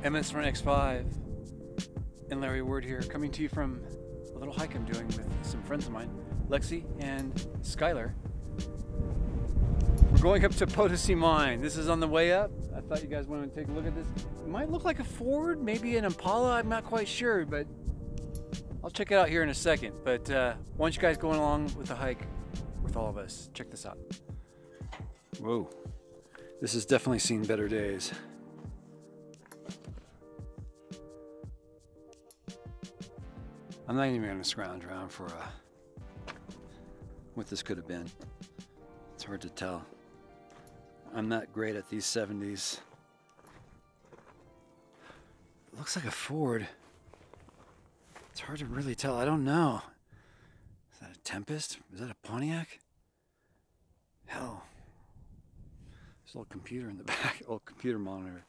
Eminence from X5 and Larry Ward here, coming to you from a little hike I'm doing with some friends of mine, Lexi and Skylar. We're going up to Potosi Mine. This is on the way up. I thought you guys wanted to take a look at this. It might look like a Ford, maybe an Impala, I'm not quite sure, but I'll check it out here in a second. But why don't you guys go along with the hike with all of us? Check this out. Whoa, this has definitely seen better days. I'm not even going to scrounge around for what this could have been. It's hard to tell. I'm not great at these 70s. It looks like a Ford. It's hard to really tell. I don't know. Is that a Tempest? Is that a Pontiac? Hell. There's a little computer in the back, old computer monitor.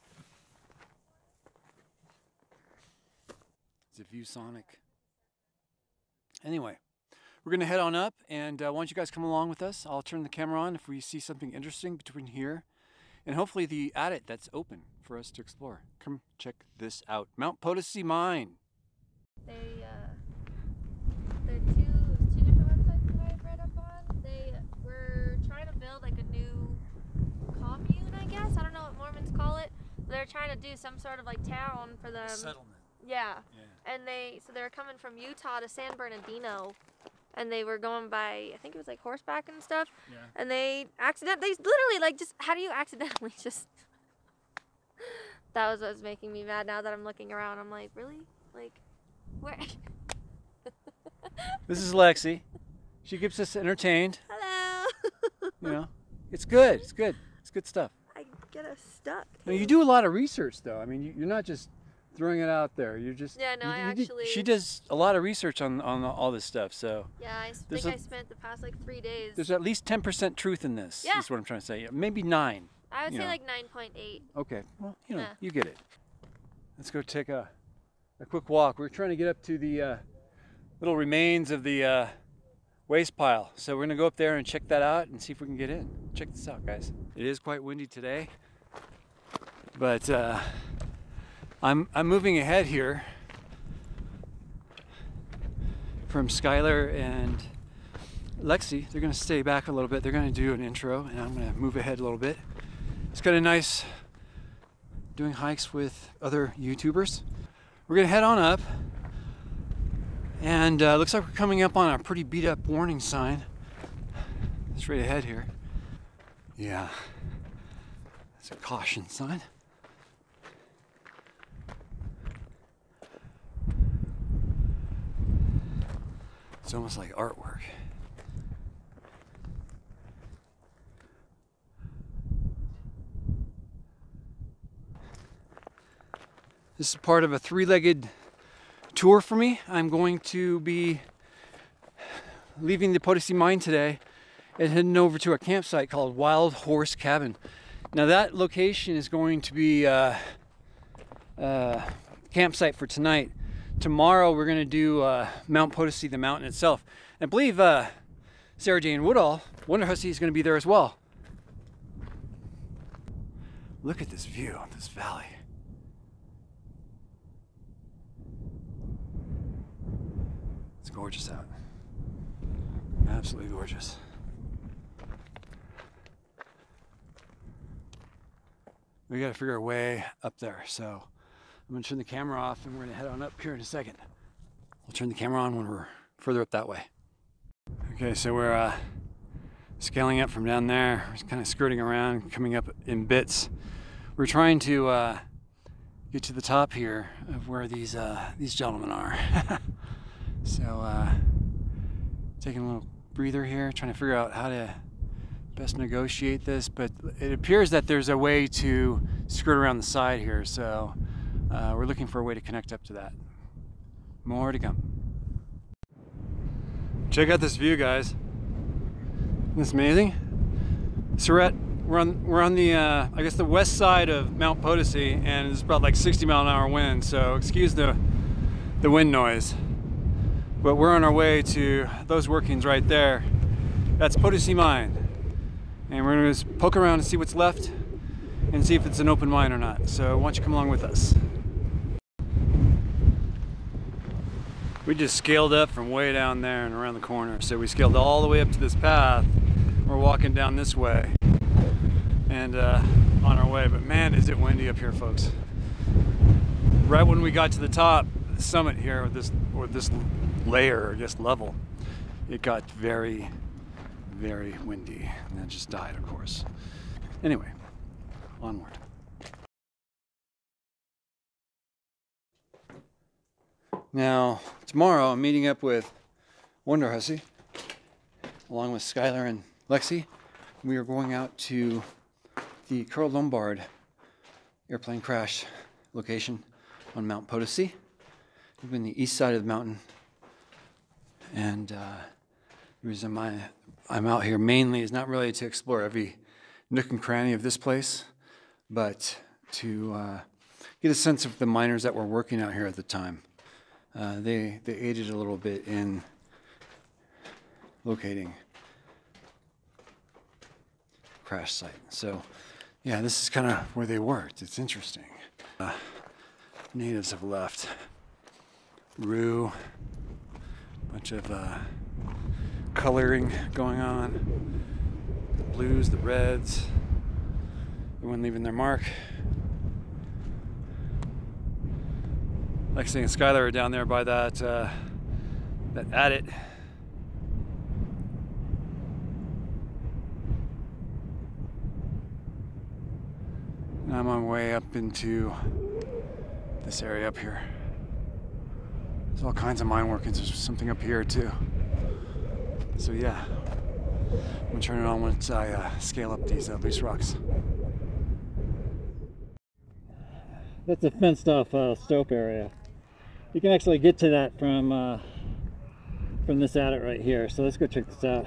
It's a ViewSonic. Anyway, we're going to head on up, and why don't you guys come along with us? I'll turn the camera on if we see something interesting between here and hopefully the adit that's open for us to explore. Come check this out. Mount Potosi Mine. There are two different websites that I've read up on. They were trying to build like a new commune, I guess. I don't know what Mormons call it. They're trying to do some sort of like town for them. Settlement. Yeah. And they were coming from Utah to San Bernardino, and they were going by, I think it was like horseback and stuff. Yeah. And they literally like just, how do you accidentally just, that was what's making me mad. Now that I'm looking around, I'm like, really? Like, where? This is Lexi. She keeps us entertained. Hello. You know, it's good. It's good. It's good stuff. I get us stuck. Now, you do a lot of research, though. I mean, you're not just throwing it out there. You're just, yeah, no, she does a lot of research on all this stuff. So yeah, I think I spent the past like 3 days. There's at least 10% truth in this. Yeah. That's what I'm trying to say. Maybe 9. I would say like 9.8. Okay, well, you know, yeah. You get it. Let's go take a quick walk. We're trying to get up to the little remains of the waste pile. So we're gonna go up there and check that out and see if we can get in. Check this out, guys. It is quite windy today, but I'm moving ahead here from Skylar and Lexi. They're gonna stay back a little bit. They're gonna do an intro, and I'm gonna move ahead a little bit. It's kind of nice doing hikes with other YouTubers. We're gonna head on up, and looks like we're coming up on a pretty beat up warning sign. It's right ahead here. Yeah, it's a caution sign. It's almost like artwork. This is part of a 3-legged tour for me. I'm going to be leaving the Potosi Mine today and heading over to a campsite called Wild Horse Cabin. Now that location is going to be a campsite for tonight. Tomorrow we're going to do Mount Potosi, the mountain itself. I believe Sarah Jane Woodall, Wonder Hussy, is going to be there as well. Look at this view of this valley. It's gorgeous out. Absolutely gorgeous. We got to figure a way up there, so I'm going to turn the camera off and we're going to head on up here in a second. We'll turn the camera on when we're further up that way. Okay, so we're scaling up from down there. We're just kind of skirting around, coming up in bits. We're trying to get to the top here of where these gentlemen are. So taking a little breather here, trying to figure out how to best negotiate this, but it appears that there's a way to skirt around the side here, so we're looking for a way to connect up to that. More to come. Check out this view, guys. Isn't this amazing? So we're on the I guess the west side of Mount Potosi, and it's about like 60-mile-an-hour wind, so excuse the wind noise. But we're on our way to those workings right there. That's Potosi Mine. And we're gonna just poke around and see what's left and see if it's an open mine or not. So why don't you come along with us? We just scaled up from way down there and around the corner. So we scaled all the way up to this path. We're walking down this way and on our way. But man, is it windy up here, folks. Right when we got to the top, the summit here, or this layer, I guess level, it got very, very windy. And then just died, of course. Anyway, onward. Now, tomorrow I'm meeting up with Wonder Hussy, along with Skylar and Lexi. We are going out to the Carl Lombard airplane crash location on Mount Potosi. We've been the east side of the mountain. And the reason I'm out here mainly is not really to explore every nook and cranny of this place, but to get a sense of the miners that were working out here at the time. They aided a little bit in locating crash site. So yeah, this is kind of where they worked. It's interesting. Natives have left. Rue, bunch of coloring going on. The blues, the reds, everyone leaving their mark. Lexi and Skylar are down there by that adit. And I'm on my way up into this area up here. There's all kinds of mine workings. There's something up here too. So yeah, I'm gonna turn it on once I scale up these loose rocks. That's a fenced off stope area. You can actually get to that from this adit right here. So let's go check this out.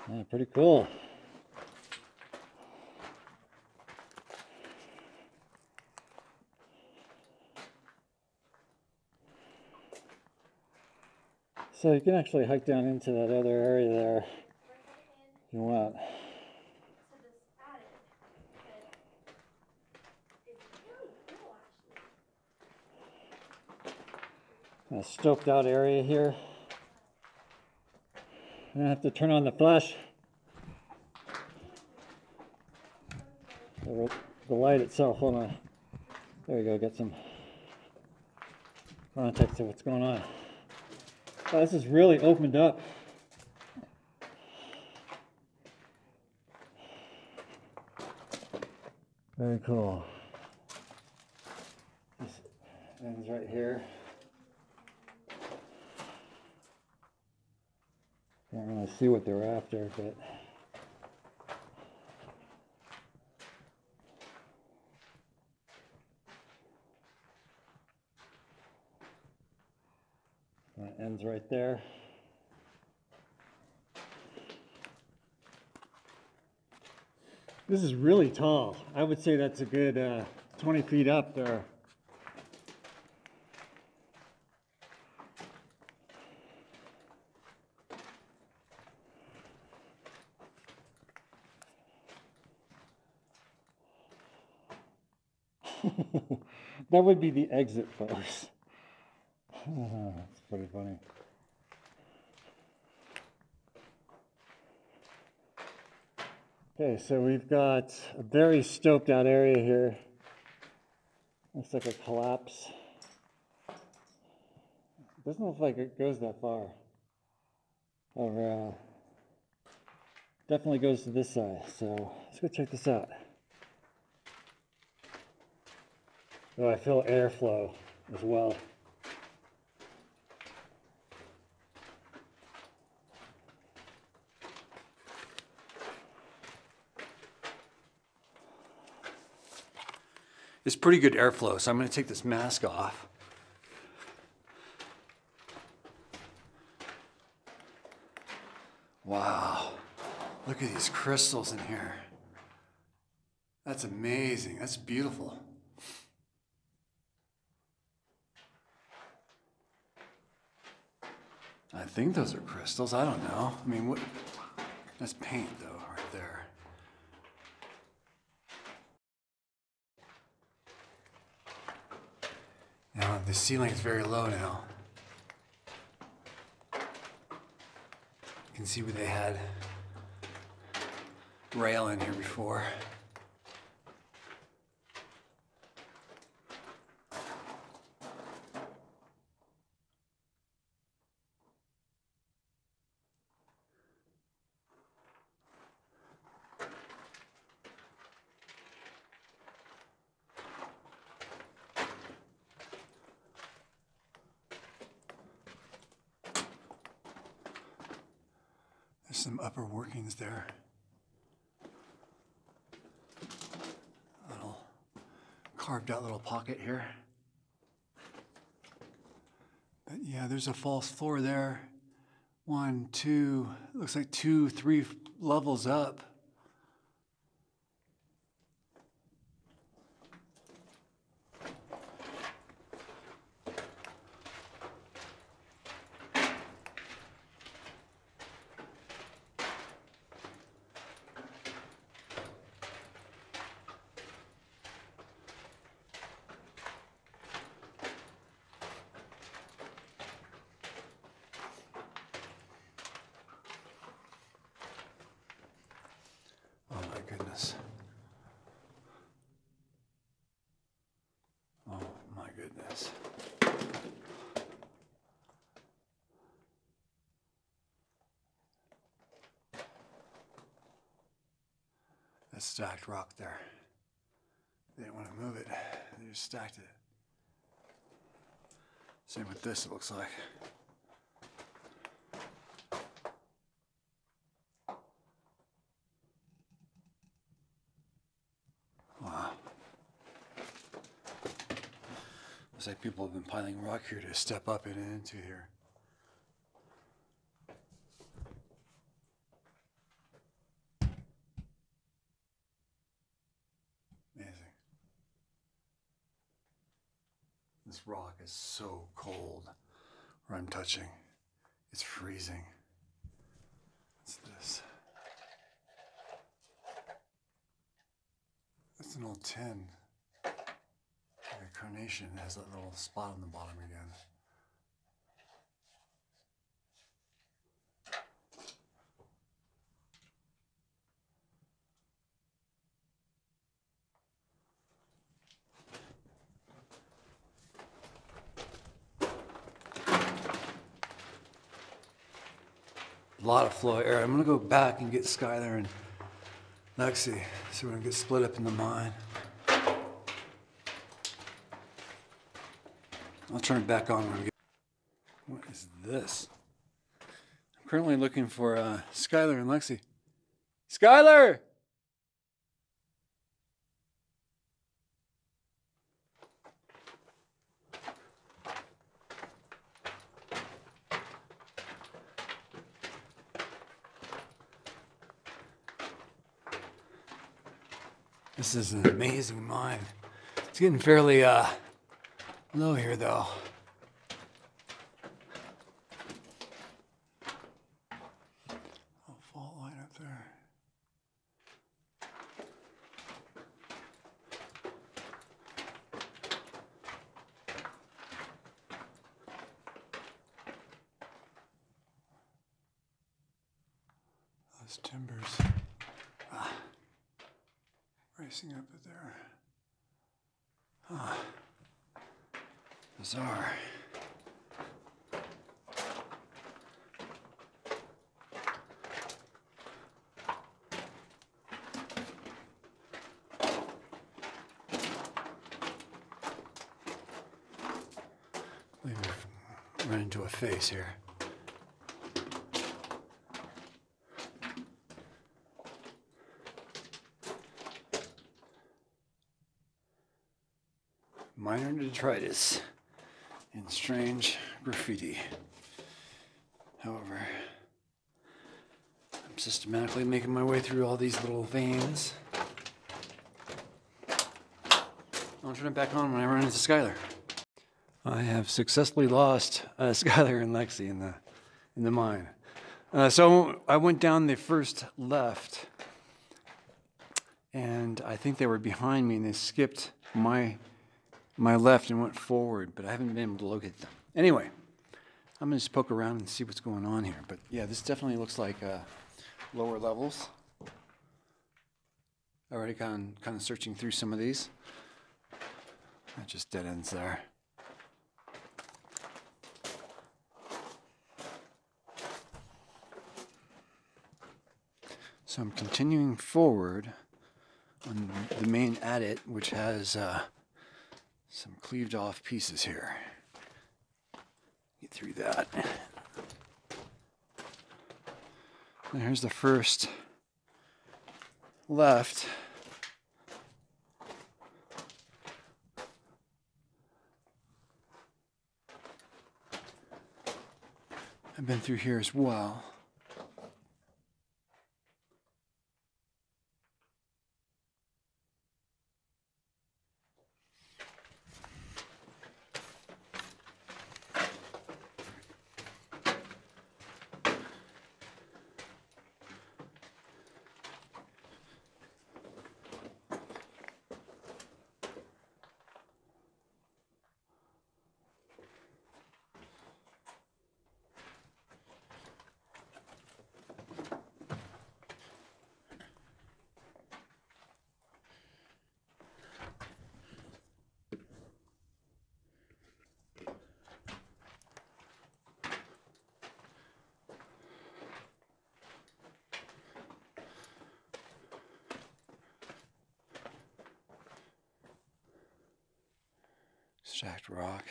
Yeah, pretty cool. So you can actually hike down into that other area there if you want. A stoked out area here. I'm gonna have to turn on the flash. The light itself, hold on. There we go, get some context of what's going on. Oh, this is really opened up. Very cool. This ends right here. Can't really see what they're after, but that ends right there. This is really tall. I would say that's a good 20 feet up there. That would be the exit, folks. That's pretty funny. Okay, so we've got a very stoked out area here. Looks like a collapse. Doesn't look like it goes that far. Or definitely goes to this side. So let's go check this out. Oh, I feel airflow as well. It's pretty good airflow, so I'm going to take this mask off. Wow, look at these crystals in here. That's amazing, that's beautiful. I think those are crystals, I don't know. I mean, what? That's paint though, right there. The ceiling is very low now. You can see where they had rail in here before. There's some upper workings there. Little carved out little pocket here. But yeah, there's a false floor there. 1, 2, looks like 2, 3 levels up. Goodness. Oh my goodness. That's stacked rock there. They didn't want to move it. They just stacked it. Same with this, it looks like. Wow. Looks like people have been piling rock here to step up and into here. Amazing. This rock is so cold where I'm touching. It's freezing. What's this? It's an old tin. Like a carnation. It has that little spot on the bottom again. A lot of flow of air. I'm gonna go back and get Skylar and Lexi, so we're gonna get split up in the mine. I'll turn it back on when we get. What is this? I'm currently looking for Skylar and Lexi. Skylar! This is an amazing mine. It's getting fairly low here though. Oh, fault line up there. Those timbers. Racing up it there. Ah, bizarre. We've run into a face here. Minor detritus and strange graffiti. However, I'm systematically making my way through all these little veins. I'll turn it back on when I run into Skylar. I have successfully lost Skylar and Lexi in the mine. So I went down the first left, and I think they were behind me, and they skipped my my left and went forward, but I haven't been able to locate them. Anyway, I'm gonna just poke around and see what's going on here. But yeah, this definitely looks like lower levels. Already kind of searching through some of these. That just dead ends there. So I'm continuing forward on the main adit, which has some cleaved off pieces here. Get through that. And here's the first left. I've been through here as well. Stacked rock.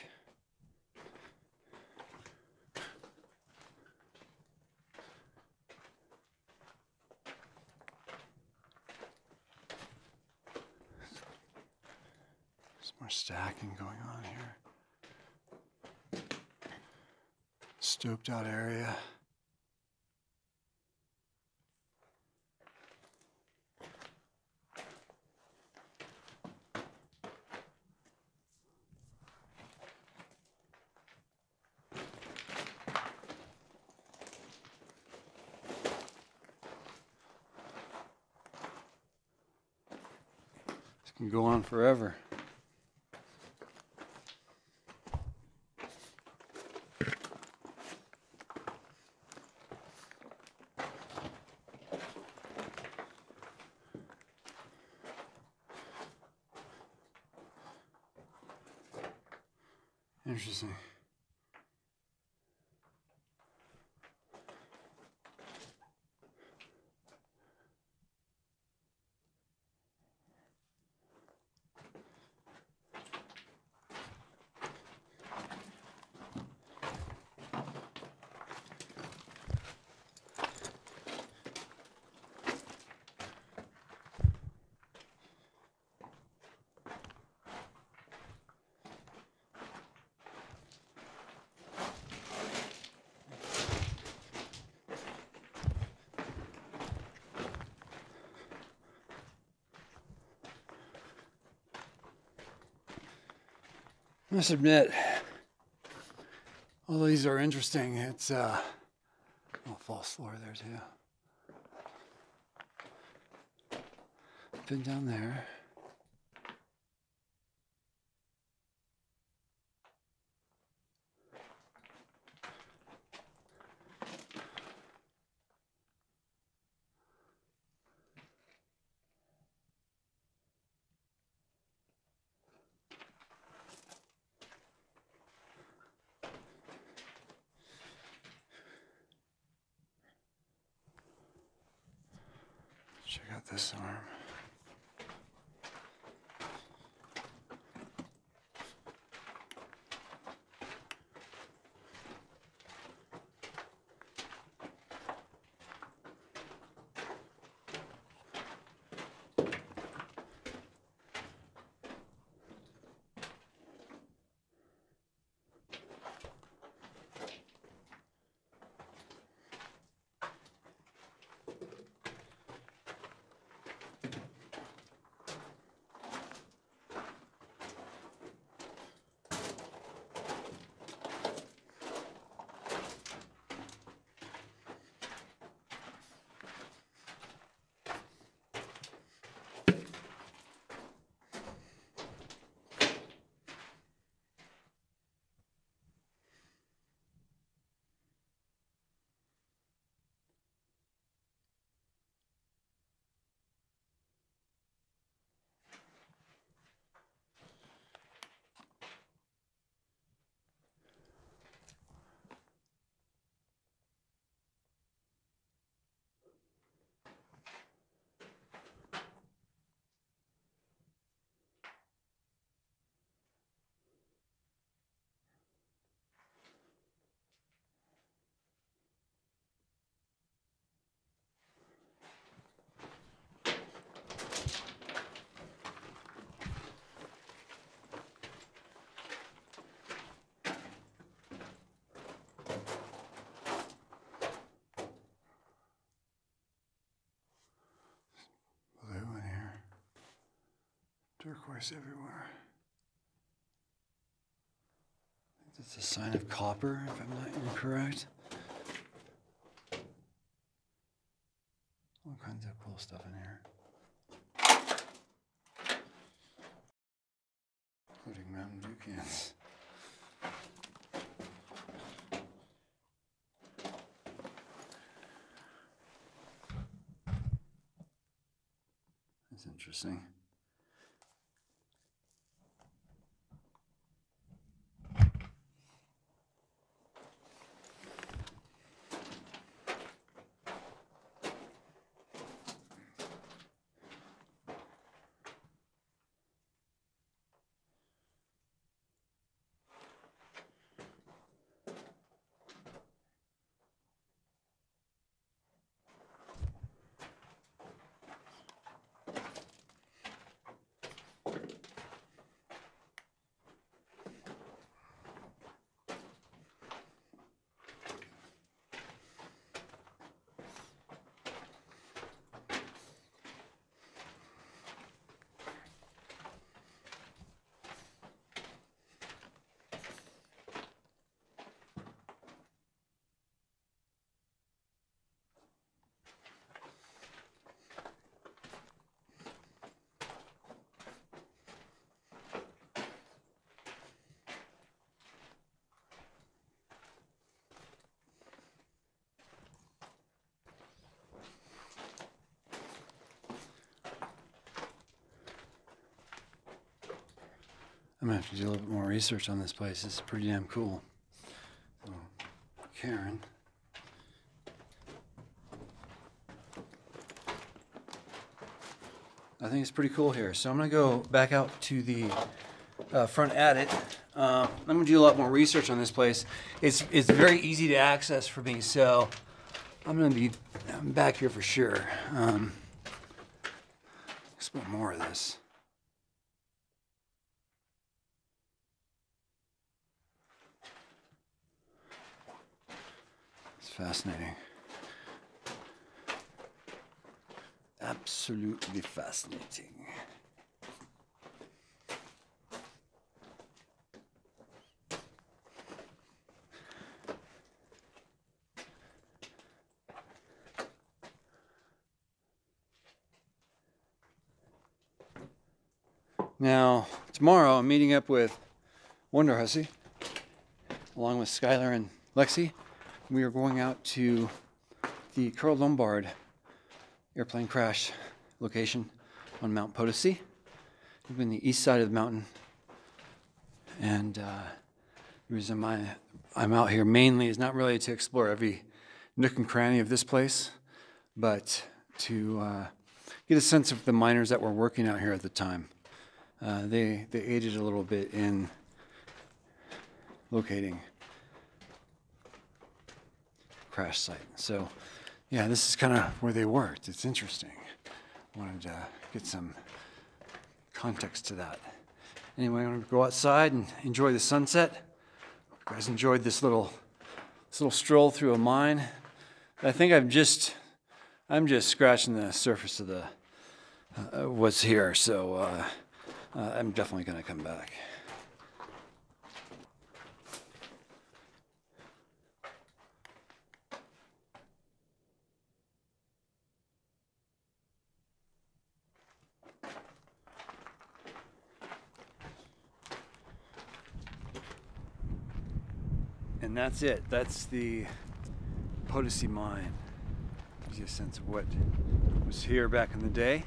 There's more stacking going on here. Stoped out area. Can go on forever. Interesting. I must admit, all these are interesting. It's oh, false floor there too. Been down there. Check out this arm. Turquoise everywhere. That's a sign of copper, if I'm not incorrect. All kinds of cool stuff in here. Including Mountain Dew cans. That's interesting. I'm gonna have to do a little bit more research on this place. It's pretty damn cool. So, Karen. I think it's pretty cool here. So I'm gonna go back out to the front attic. I'm gonna do a lot more research on this place. It's very easy to access for me, so I'm back here for sure. Explore more of this. It's fascinating. Absolutely fascinating. Now, tomorrow I'm meeting up with Wonder Hussy, along with Skylar and Lexi. We are going out to the Carl Lombard airplane crash location on Mount Potosi. We're on the east side of the mountain. And the reason I'm out here mainly is not really to explore every nook and cranny of this place, but to get a sense of the miners that were working out here at the time. They aided a little bit in locating crash site. So yeah, this is kind of where they worked. It's interesting. Wanted to get some context to that. Anyway, I'm gonna go outside and enjoy the sunset. Hope you guys enjoyed this little stroll through a mine. I think I'm just scratching the surface of the what's here. So I'm definitely gonna come back. And that's it. That's the Potosi mine. Gives you a sense of what was here back in the day.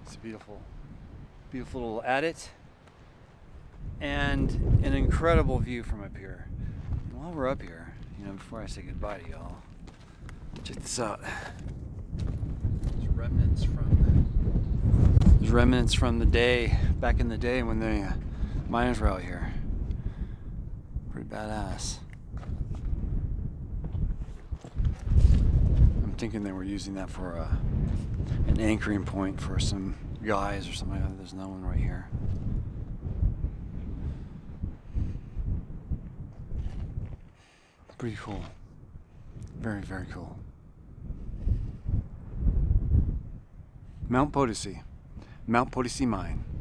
It's a beautiful little adit. And an incredible view from up here. And while we're up here, you know, before I say goodbye to y'all, check this out. There's remnants from the day, back in the day when the miners were out here. Pretty badass. I'm thinking they were using that for an anchoring point for some guys or something like that. There's no one right here. Pretty cool. Very, very cool. Mount Potosi, Mount Potosi Mine.